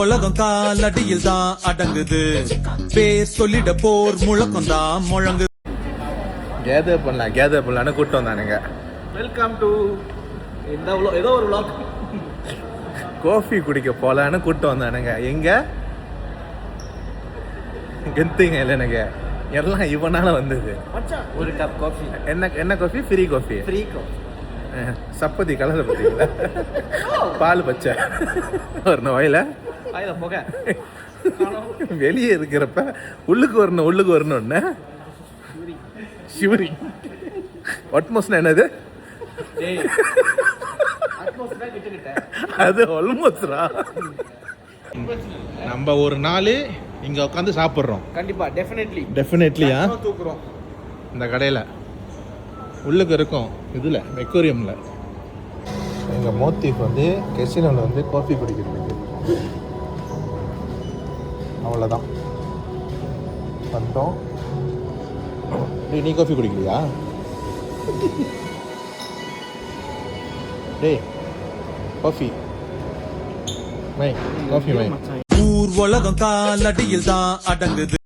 உலகம் காலடியில் தான் அடங்குது, பேர் சொல்லிட போர் முழக்கம் தான் முழங்கு. கேதர் பண்ணலான்னு கூப்பிட்டு வந்தானுங்க. வெல்கம் டு ஏதோ ஒரு vlog. காஃபி குடிக்க போலான்னு கூப்பிட்டு வந்தானுங்க. எங்க கெத்துங்க இல்லைனுங்க, எல்லாம் இவனால வந்தது. ஒரு கப் காஃபி. என்ன காஃபி? Free coffee. சப்பதி கலர் பார்த்தீங்களா? பால் பச்சை வரணும் வாயில போக வெளியே இருக்கிறப்ப உள்ளுக்கு வரணும்னு ஷிவரிங். அட்மாஸ்னா என்னது? அது ஆல்மோஸ்ட்ரா. நம்ம ஒரு நாள் இங்க உட்காந்து சாப்பிட்றோம். கண்டிப்பா டெஃபினெட்லியா தூக்குறோம். இந்த கடையில் உள்ளுக்கு இருக்கும். இதில் மெக்கோரியமில் எங்கள் மோத்திஃப் வந்து கெசினோவில் வந்து காஃபி குடிக்கிறதுக்கு. அவ்வளோதான் வந்தோம். நீ காஃபி குடிக்கலையா? டேய் காஃபி மை காஃபி மை. ஊர் உலகம் காலடியில் தான் அடங்குது.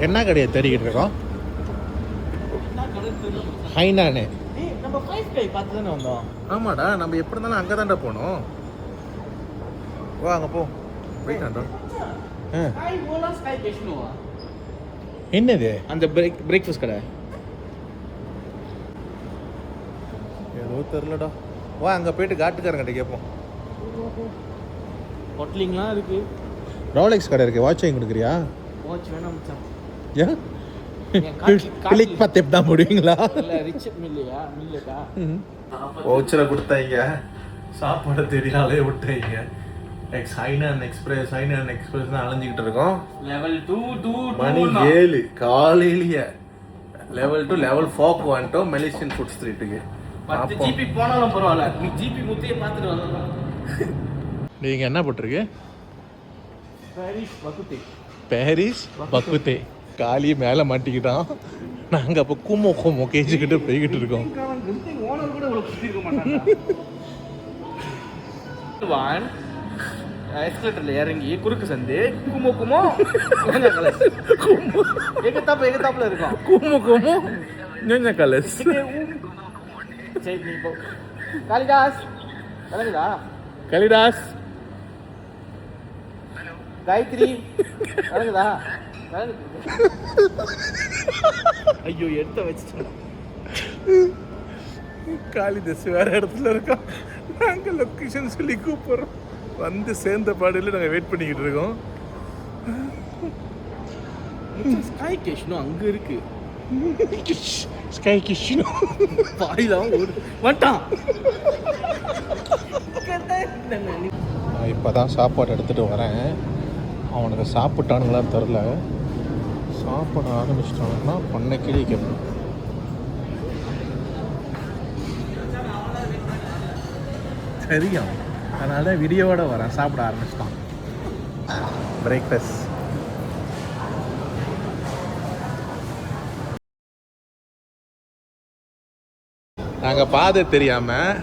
என்ன கடையை தேடிக்கிட்டு இருக்கோம்? ஹைனானே. நம்ம 5 பார்த்து தானே வந்தோம். ஆமாடா, நம்ம எப்படி இருந்தாலும் அங்கே தான்டா போகணும். வா அங்கே போ. போயிட்டாண்டா. என்னது? அந்த பிரேக்ஃபாஸ்ட் கடை ஏதோ தெரிலடா. வா அங்கே போயிட்டு காட்டுக்காரங்கிட்ட கேட்போம். ஹோட்டலிங்லாம் இருக்கு. ரோலெக்ஸ் கடை இருக்கு. வாட்ச் வாங்கி கொடுக்குறியா? வாட்ச் வேணாம் மச்சான். ஏன் கிளிக் பார்த்து எப்படி தான் முடிவீங்களா? இல்லை ரிச் மில்லுக்கா வவுச்சரை கொடுத்தாங்க, சாப்பாடை தேடினாலே விட்டாங்க. ஹைனான் எக்ஸ்பிரஸ் தான் அலைஞ்சிக்கிட்டு இருக்கோம். லெவல் 2 மணி 7 காலையிலேயே. லெவல் 2 லெவல் 4 வந்துட்டோம் மலேசியன் ஃபுட் ஸ்ட்ரீட்டுக்கு. 10 ஜிபி போனாலும் பரவாயில்ல, நீ ஜிபி முத்தையே பார்த்துட்டு வரலாம். நீங்கள் என்ன போட்டிருக்கு? பாரிஸ் பக்குத்தே. காலி மேலே மாட்டிக்கிட்டான். நாங்கள் அப்போ கூமோ கேஜிக்கிட்டு போய்கிட்டு இருக்கோம். ஓனர் கூட இவ்வளோ சுற்றி இருக்க மாட்டாங்க. எஸ்கலேட்டர்ல இறங்கி குறுக்கு சந்து குமோ எகத்தாப்புல இருக்கும். குமோ ஞான கலஸ். சரி நீ போ. காளிதாஸ் காயத்ரி கலங்குதா? ஐயோ எடுத்த வச்சுட்டோம். காளிதாஸ் வேற இடத்துல இருக்கோம். நாங்கள் லொக்கேஷன் சொல்லி கூப்பிட்றோம். வந்து சேர்ந்த பாடையில் நாங்கள் வெயிட் பண்ணிக்கிட்டு இருக்கோம். ஸ்கை கிஷ்ணு அங்கே இருக்கு. ஸ்கை கிஷ்ணு பாயிலாம் ஒரு வந்துட்டான். நான் இப்போ தான் சாப்பாடு எடுத்துகிட்டு வரேன். அவனுக்கு சாப்பிட்டானுங்களான்னு தெரில. சாப்பிட ஆரம்பிச்சிட்டானுங்கன்னா பண்ண கிளி கேட்பேன். தெரியும், அதனால வீடியோவோட வரேன். சாப்பிட ஆரம்பிச்சிட்டான். பிரேக்ஃபாஸ்ட் நாங்கள் பாதை தெரியாமல்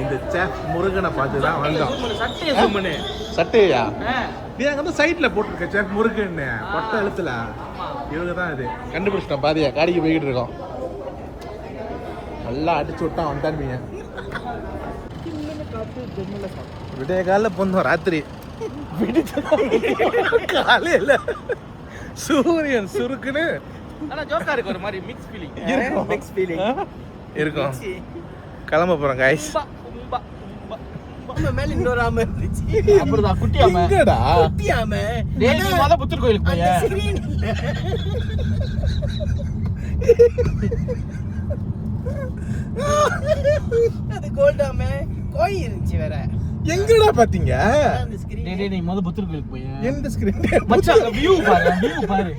இந்த செஃப் முருகனை பார்த்து தான் வந்தோம். சட்டையா? நீ அங்கே வந்து சைட்டில் போட்டிருக்க செஃப் முருகன்னு பொட்டை எழுத்துல. இவங்க தான் இது கண்டுபிடிச்சிட்டோம். பாதியா காடிக்கு போய்கிட்டு இருக்கோம். நல்லா அடிச்சு விட்டான் வந்தான். மீங்க விடிய காலில் போந்தோம். ராத்திரி காலையில் சூரியன் சுருக்குன்னு ஒரு மாதிரி மிக்ஸ் ஃபீலிங் இருக்கும். கிளம்ப போகிறோம் காய்ஸ். மேல இன்னொரு ஆமை இருந்துச்சு. அப்புறம் குட்டியாம டேய் நீ மொத புத்தூர் கோயிலுக்கு போய் அது கோல்டாம கோயில் இருந்துச்சு வேற. எங்கடா பாத்தீங்க? டேய் நீ மொத புத்தூர் கோயிலுக்கு போய் எந்த ஸ்கிரீன் மச்சான் வியூ பாரு.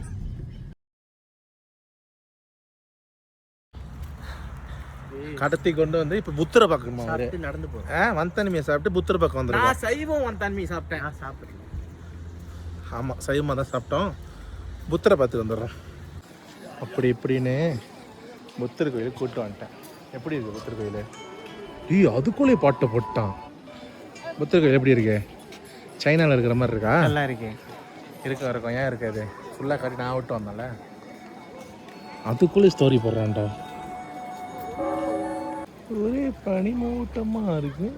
கடத்தி கொண்டு வந்து இப்ப புத்தரை பக்கமா நடந்து போறேன். வந்தானிமையை சாப்பிட்டு புத்தரை பக்கம் வந்துருக்கோம். நான் சைவம் வந்தானிமையை சாப்பிட்டேன். ஆமாம் சைவமாக தான் சாப்பிட்டோம். புத்தரை பார்த்துட்டு வந்துடுறோம். அப்படி இப்படின்னு புத்தர் கோயிலுக்கு கூப்பிட்டு வந்துட்டேன். எப்படி இருக்குது புத்தர் கோயில்? அதுக்குள்ளே பாட்டை போட்டான். புத்தர் கோயில் எப்படி இருக்கு? சைனாவில் இருக்கிற மாதிரி இருக்கா? நல்லா இருக்கு. இருக்கும். ஏன் இருக்காது? ஃபுல்லாக கட்டி நான் விட்டு வந்தேன்ல, அதுக்குள்ளே ஸ்டோரி போடுறான்டா. ஒரே பனி மூட்டமாக இருக்கு.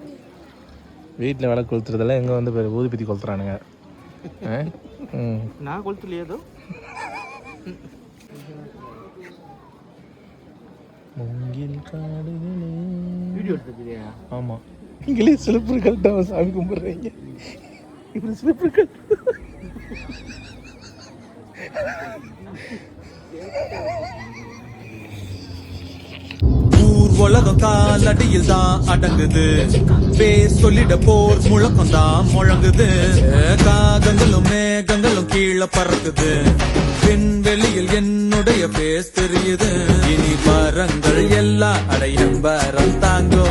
வீட்டில் விளக்கு கொளுத்துறதெல்லாம் எங்கே வந்து ஊதுபத்தி கொளுத்துறானுங்க. நான் கொளுத்துல ஏதோ மூங்கில் காடுகளே. வீடியோ எடுத்துக்கிறியா? ஆமாம், நீங்களே சிலப்பூர் கரெக்டாக சாமி கும்பிட்றீங்க. இப்படி சிலப்பூர் கரெக்ட் உலகம் காலடியில் தான் அடங்குது. பேர் சொல்லிட போர் முழக்கம் தான் முழங்குது. காகங்களும் மேகங்களும் கீழே பறக்குது. விண்வெளியில் என்னுடைய பேஸ் தெரியுது. இனி மரங்கள் எல்லாம் அடையும் வரம் தாங்கோ.